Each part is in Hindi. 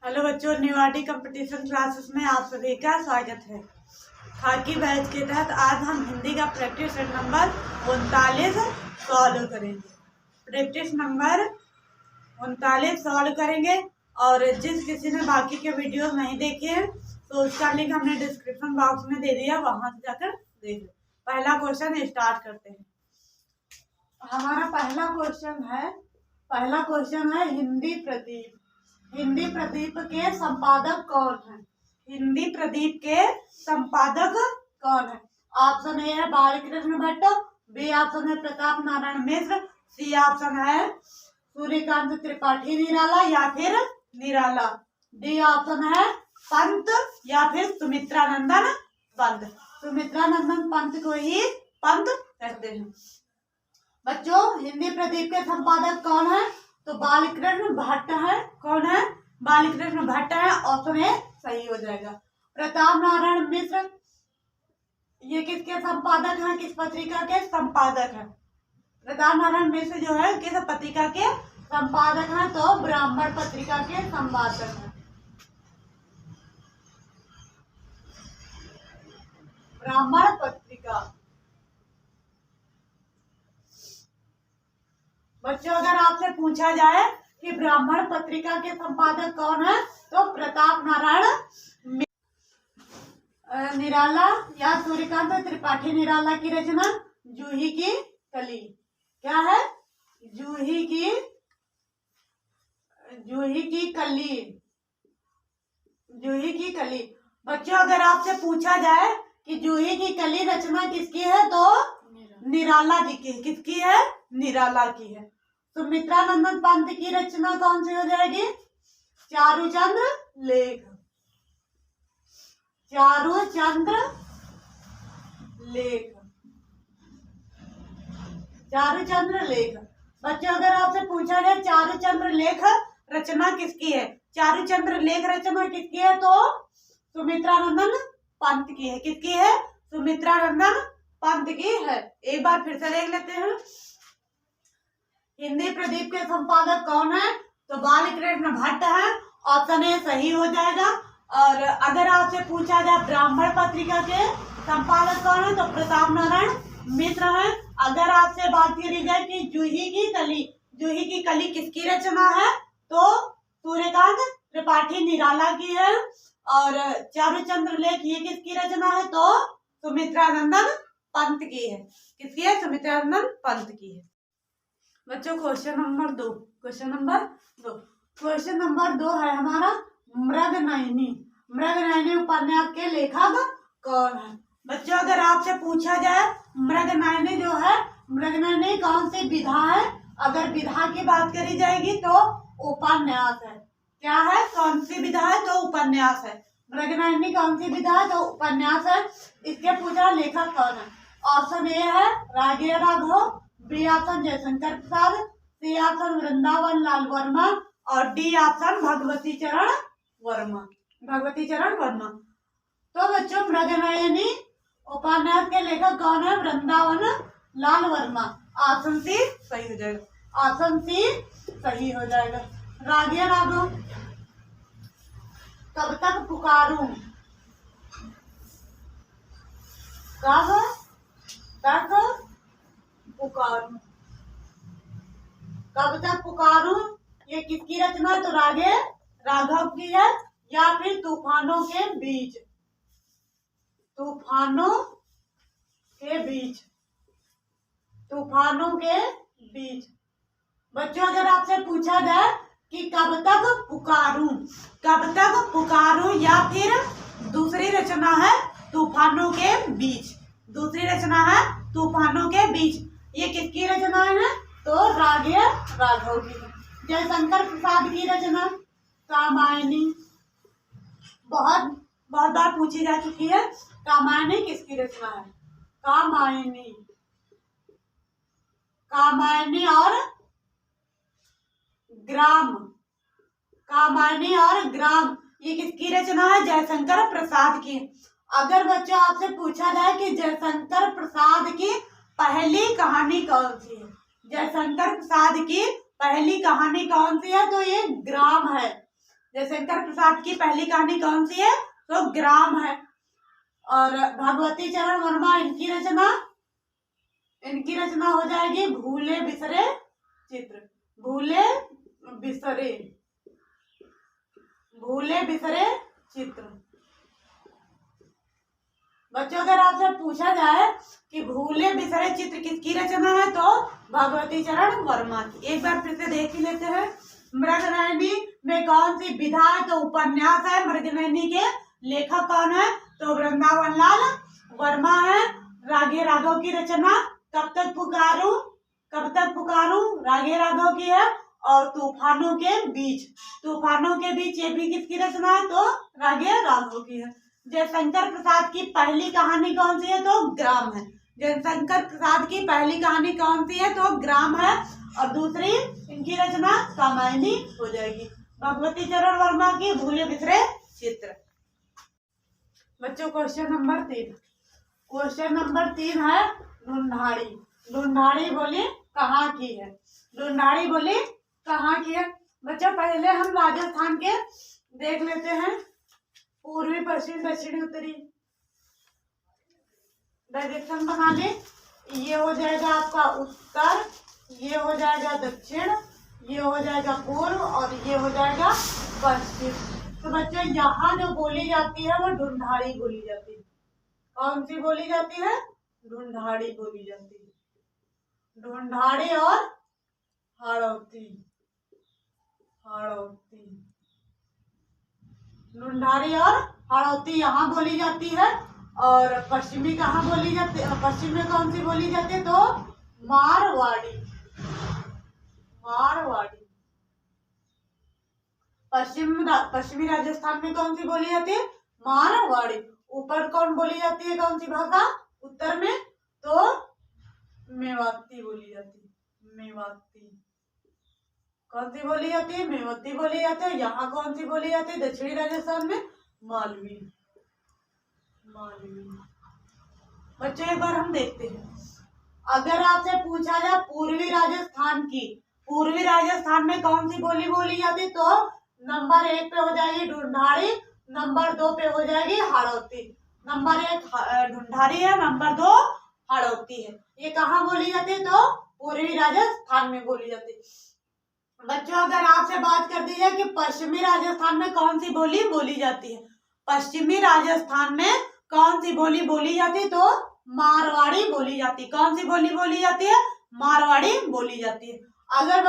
हेलो बच्चों, न्यूआरडी कंपटीशन क्लासेस में आप सभी का स्वागत है। खाकी बैच के तहत आज हम हिंदी का प्रैक्टिस सेट नंबर 39 सॉल्व करेंगे। प्रैक्टिस नंबर 39 सॉल्व करेंगे और जिस किसी ने बाकी के वीडियो नहीं देखे हैं तो उसका लिंक हमने डिस्क्रिप्शन बॉक्स में दे दिया, वहां से जाकर देख लो। पहला क्वेश्चन स्टार्ट करते हैं। हमारा पहला क्वेश्चन है हिंदी प्रदीप। हिंदी प्रदीप के संपादक कौन है? हिंदी प्रदीप के संपादक कौन है? ऑप्शन ए है बालकृष्ण भट्ट, बी ऑप्शन है प्रताप नारायण मिश्र, सी ऑप्शन है सूर्यकांत त्रिपाठी निराला या फिर निराला, डी ऑप्शन है पंत या फिर सुमित्रानंदन पंत। सुमित्रानंदन पंत को ही पंत कहते हैं। बच्चों, हिंदी प्रदीप के संपादक कौन है? तो बालकृष्ण भट्ट है। कौन है? बालकृष्ण भट्ट है। ऑप्शन ए सही हो जाएगा। प्रताप नारायण मिश्र ये किसके संपादक हैं? किस पत्रिका के संपादक हैं? प्रताप नारायण मिश्र जो है किस पत्रिका के संपादक हैं? तो ब्राह्मण पत्रिका के संपादक हैं। ब्राह्मण पत्रिका। बच्चों, अगर आपसे पूछा जाए कि ब्राह्मण पत्रिका के संपादक कौन है तो प्रताप नारायण निराला या सूर्यकांत त्रिपाठी निराला की रचना जूही की कली। क्या है? जूही की कली। जूही की कली। बच्चों, अगर आपसे पूछा जाए कि जूही की कली रचना किसकी है तो निराला जी की। किसकी है? निराला की है। सुमित्रानंदन पंत की रचना कौन सी हो जाएगी? चारुचंद्र लेख। चारुचंद्र लेख। चारुचंद्र लेख। बच्चों, अगर आपसे पूछा जाए चारुचंद्र लेख रचना किसकी है? चारुचंद्र लेख रचना किसकी है तो सुमित्रानंदन पंत की है। किसकी है? सुमित्रानंदन पंत की है। एक बार फिर से देख लेते हैं। हिंदी प्रदीप के संपादक कौन है? तो बालकृष्ण भट्ट है। ऑप्शन ए सही हो जाएगा। और अगर आपसे पूछा जाए ब्राह्मण पत्रिका के संपादक कौन है तो प्रताप नारायण मिश्र है। अगर आपसे बात करी जाए कि जूही की कली किसकी रचना है तो सूर्यकांत त्रिपाठी निराला की है। और चारुचंद्र लेख ये किसकी रचना है तो सुमित्रानंदन पंत की है। किसकी है? सुमित्रानंदन पंत की है। बच्चों, क्वेश्चन नंबर दो है हमारा मृगनयनी। मृगनयनी उपन्यास के लेखक कौन है? बच्चों, अगर आपसे पूछा जाए मृगनयनी जो है, मृगनयनी कौन सी विधा है? अगर विधा की बात करी जाएगी तो उपन्यास है। क्या है? कौन सी विधा है तो उपन्यास है। मृगनयनी कौन सी विधा है तो उपन्यास है। इसके पूछा लेखक कौन है? ऑप्शन ए है रागिया Raghav, B option Jaishankar Prasad, C option Vrindavan Lal Verma और डी ऑप्शन भगवती चरण वर्मा। तो बच्चों, मृगनयनी उपन्यास के लेखक कौन है? वृंदावन लाल वर्मा। ऑप्शन सी सही हो जाएगा। ऑप्शन सी सही हो जाएगा। रागिया राघव कब तक पुकारूं। कब तक पुकारूं। कब तक पुकारूं ये किसकी रचना है तो रागे राघव की है। या फिर तूफानों के बीच। तूफानों के बीच। बच्चों, अगर आपसे पूछा जाए कि कब तक पुकारूं या फिर दूसरी रचना है तूफानों के बीच। दूसरी रचना है तूफानों के बीच। ये किसकी रचना है तो रागिया राघव की। जयशंकर प्रसाद की रचना कामायनी। बहुत बार पूछी जा चुकी है। कामायनी किसकी रचना है? कामायनी और ग्राम ये किसकी रचना है? जयशंकर प्रसाद की। अगर बच्चों आपसे पूछा जाए कि जयशंकर प्रसाद की पहली कहानी कौन सी है? जयशंकर प्रसाद की पहली कहानी कौन सी है तो ये ग्राम है। जयशंकर प्रसाद की पहली कहानी कौन सी है? तो ग्राम है। और भगवती चरण वर्मा इनकी रचना हो जाएगी भूले बिसरे चित्र। भूले बिसरे चित्र। बच्चों अगर आपसे पूछा जाए कि भूले बिसरे चित्र किसकी रचना है तो भगवती चरण वर्मा की। एक बार फिर से देख ही लेते हैं। मृगनयनी में कौन सी विधा है? तो उपन्यास है। मृगनयनी के लेखक कौन है? तो वृंदावन लाल वर्मा है। रागे राघव की रचना कब तक पुकारूं रागे राघव की है। और तूफानों के बीच ये भी किसकी रचना है? तो रागे राघव की है। जयशंकर प्रसाद की पहली कहानी कौन सी है? तो ग्राम है। जयशंकर प्रसाद की पहली कहानी कौन सी है? तो ग्राम है। और दूसरी इनकी रचना कामायनी हो जाएगी। भगवती चरण वर्मा की भूले बिसरे चित्र। बच्चों क्वेश्चन नंबर 3 है ढूंढाड़ी। ढूंढाड़ी बोली कहाँ की है? ढूंढाड़ी बोली कहाँ की है? बच्चों पहले हम राजस्थान के देख लेते हैं। पूर्वी, पश्चिम, दक्षिणी, उत्तरी डायरेक्शन बना ले। ये हो जाएगा आपका उत्तर, ये हो जाएगा दक्षिण, ये हो जाएगा पूर्व और ये हो जाएगा पश्चिम। तो बच्चों यहाँ जो बोली जाती है वो ढूंढाड़ी बोली जाती है। कौन सी बोली जाती है? ढूंढाड़ी बोली जाती है। ढूंढाड़ी और हाड़ौती। ढूंढाड़ी और हाड़ौती यहाँ बोली जाती है। और पश्चिमी कहाँ बोली जाती है? पश्चिम में कौन सी बोली जाती है? तो मारवाड़ी। पश्चिमी राजस्थान में कौन सी बोली जाती है? मारवाड़ी। ऊपर कौन बोली जाती है? कौन सी भाषा? उत्तर में तो मेवाती बोली जाती है। कौन सी बोली जाती है? मेवाती बोली जाती है। यहाँ कौन सी बोली जाती है? दक्षिणी राजस्थान में मालवी। बच्चों एक बार हम देखते हैं। अगर आपसे पूछा जाए पूर्वी राजस्थान में कौन सी बोली बोली जाती तो नंबर 1 पे हो जाएगी ढूंढाड़ी, नंबर 2 पे हो जाएगी हाड़ौती। नंबर 1 ढूंढाड़ी है, नंबर 2 हाड़ौती है। ये कहाँ बोली जाती है? तो पूर्वी राजस्थान में बोली जाती है। बच्चों अगर आपसे बात कर दी जाए कि पश्चिमी राजस्थान में कौन सी बोली बोली जाती है? पश्चिमी राजस्थान में कौन सी बोली बोली जाती तो मारवाड़ी बोली जाती। कौन सी बोली बोली जाती है? मारवाड़ी बोली जाती है। अगर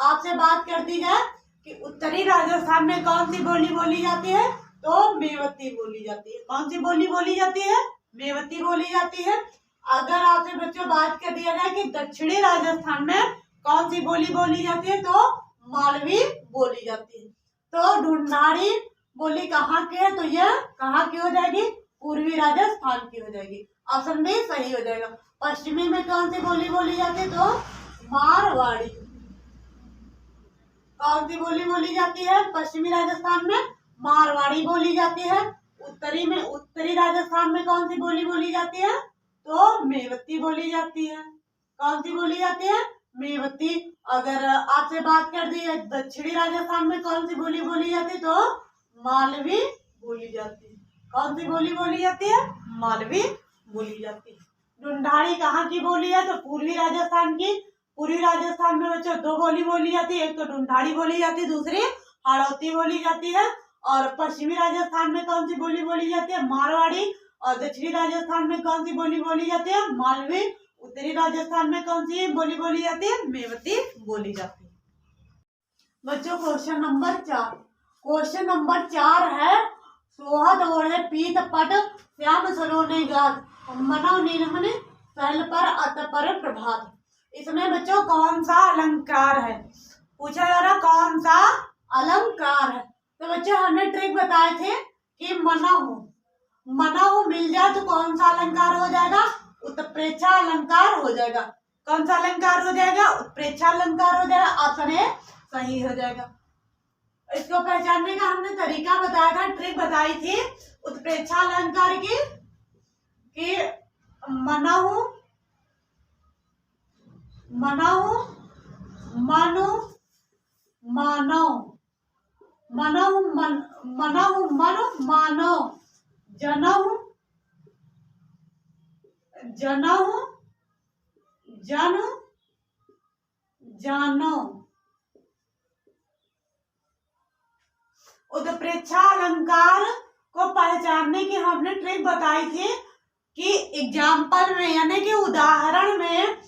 आपसे बात कर दी जाए कि उत्तरी राजस्थान में कौन सी बोली बोली जाती है तो मेवती बोली जाती है। कौन सी बोली बोली जाती है? मेवती बोली जाती है। अगर आपसे बच्चों बात कर दिया जाए कि दक्षिणी राजस्थान में कौन सी बोली बोली जाती है तो मालवी बोली जाती है। तो ढूंढाड़ी बोली कहाँ की है? तो यह कहाँ की हो जाएगी? पूर्वी राजस्थान की हो जाएगी। ऑप्शन बी सही हो जाएगा। पश्चिमी में कौन सी बोली बोली जाती है तो मारवाड़ी। कौन सी बोली बोली जाती है? पश्चिमी राजस्थान में मारवाड़ी बोली जाती है। उत्तरी राजस्थान में कौन सी बोली बोली जाती है तो मेवती बोली जाती है। कौन सी बोली जाती है? मेवती। अगर आपसे बात कर दी है दक्षिणी राजस्थान में कौन सी बोली बोली जाती है तो मालवी बोली जाती है। कौन सी बोली बोली जाती है? मालवी बोली जाती है। ढूंढाड़ी कहाँ की बोली है? तो पूर्वी राजस्थान की। पूर्वी राजस्थान में बच्चों 2 बोली बोली जाती है, एक तो ढूंढाड़ी बोली जाती है, दूसरी हाड़ौती बोली जाती है। और पश्चिमी राजस्थान में कौन सी बोली बोली जाती है? मारवाड़ी। और दक्षिणी राजस्थान में कौन सी बोली बोली जाती है? मालवी। उत्तरी राजस्थान में कौन सी बोली बोली जाती है? मेवती बोली जाती है। बच्चों क्वेश्चन नंबर 4 है सोहद ओढ़े पीत पट श्याम सलोने गात मनो नीलमणि सहल पर अत पर प्रभात। इसमें बच्चों कौन सा अलंकार है? पूछा जा रहा कौन सा अलंकार है। तो बच्चों हमने ट्रिक बताए थे कि मना मिल जाए तो कौन सा अलंकार हो जाएगा? उत्प्रेक्षा अलंकार हो जाएगा। कौन सा अलंकार हो जाएगा? उत्प्रेक्षा अलंकार हो जाएगा। ऑप्शन ए सही हो जाएगा। इसको पहचानने का हमने तरीका बताया था, ट्रिक बताई थी उत्प्रेक्षा अलंकार की कि मनाहु मनु मानो मनहु मन, मनहु मन मानो, जनहु जनहु जन जानो। उत्प्रेक्षा अलंकार को पहचानने की हमने ट्रिक बताई थी कि एग्जाम्पल में यानी कि उदाहरण में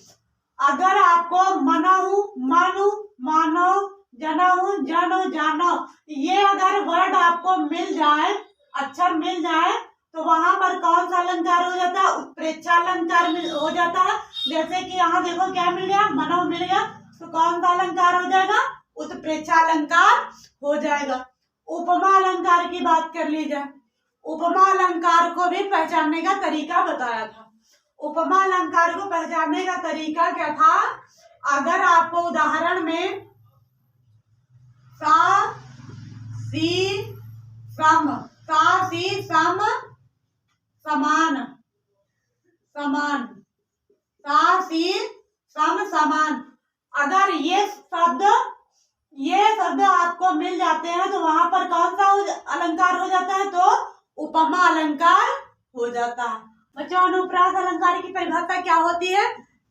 अगर आपको मनहु मानो, मानो, जनहु जनो जानो ये अगर वर्ड आपको मिल जाए, अक्षर मिल जाए, तो वहां पर कौन सा अलंकार हो जाता है? उत्प्रेक्षा अलंकार हो जाता है। जैसे कि यहाँ देखो क्या मिल गया, मनहु मिल गया, तो कौन सा अलंकार हो जाएगा? उत्प्रेक्षा अलंकार हो जाएगा। उपमा अलंकार की बात कर ली जाए, उपमा अलंकार को भी पहचानने का तरीका बताया था। उपमा अलंकार को पहचानने का तरीका क्या था? अगर आपको उदाहरण में सा सी सम, सा सी सम समान, समान, सा सी सम समान, अगर ये शब्द आपको मिल जाते हैं तो वहां पर कौन सा अलंकार हो जाता है? तो उपमा अलंकार हो जाता है। बच्चों, अनुप्रास अलंकार की परिभाषा क्या होती है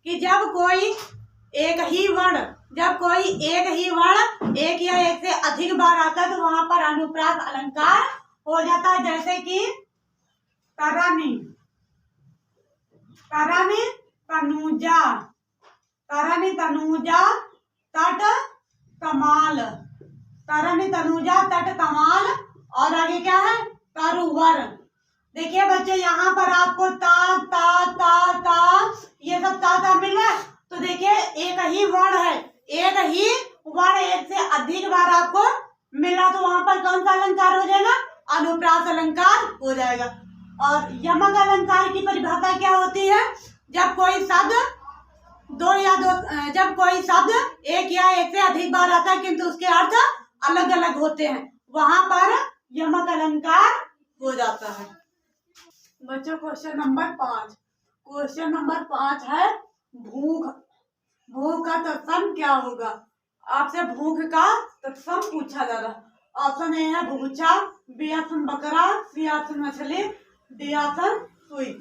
कि जब कोई एक ही वर्ण एक या एक से अधिक बार आता है तो वहां पर अनुप्रास अलंकार हो जाता है। जैसे कि तरनी, तरनी तनुजा, तरनी तनुजा तट तमाल, तरनी तनुजा तट तमाल, और आगे क्या है? तरुवर। देखिए बच्चे, यहाँ पर आपको ता ता ता ता ये सब ता मिल रहा है, तो देखिए एक ही वर्ण है, एक ही वर्ण एक से अधिक बार आपको मिला, तो वहां पर कौन सा अलंकार हो जाएगा? अनुप्रास अलंकार हो जाएगा। और यमक अलंकार की परिभाषा क्या होती है? जब कोई शब्द एक या एक से अधिक बार आता है किंतु उसके अर्थ अलग अलग होते हैं, वहां पर यमक अलंकार हो जाता है। बच्चों, क्वेश्चन नंबर 5 है भूख। भूख का तत्सम क्या होगा? आपसे भूख का तत्सम पूछा जा रहा है। ऑप्शन ए है भूचा, बी ऑप्शन बकरा, सी ऑप्शन मछली, डी ऑप्शन सुई।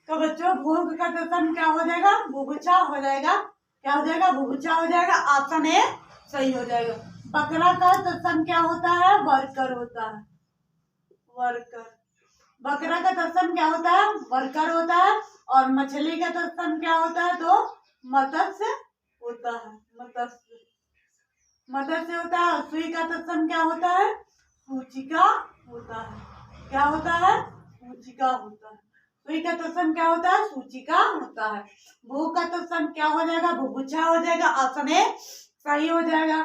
तो बच्चों, भूख का तत्सम क्या हो जाएगा? भूचा हो जाएगा। क्या हो जाएगा? भूचा हो जाएगा। ऑप्शन ए सही हो जाएगा। बकरा का तत्सम क्या होता है? वर्कर होता है, वर्कर। बकरा का तत्सम क्या होता है? वर्कर होता है। और मछली का तत्सम क्या होता है? तो मत्स्य होता है, मत्स्य होता है। सुई का तत्सम क्या होता है? सूचिका होता है। क्या होता है? सूचिका होता है। सुई का तत्सम क्या होता है? सूचिका होता है। भूख का तत्सम क्या हो जाएगा? भूभुचा हो जाएगा। ऑप्शन ए सही हो जाएगा।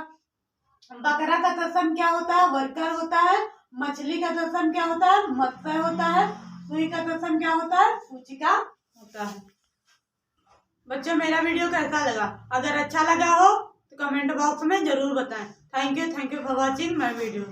बकरा का तत्सम क्या होता है? वर्कर होता है। मछली का तत्सम क्या होता है? मत्स्य होता है। सुई का तत्सम क्या होता है? सूचिका होता है। बच्चों, मेरा वीडियो कैसा लगा? अगर अच्छा लगा हो तो कमेंट बॉक्स में जरूर बताएं। Thank you for watching my video.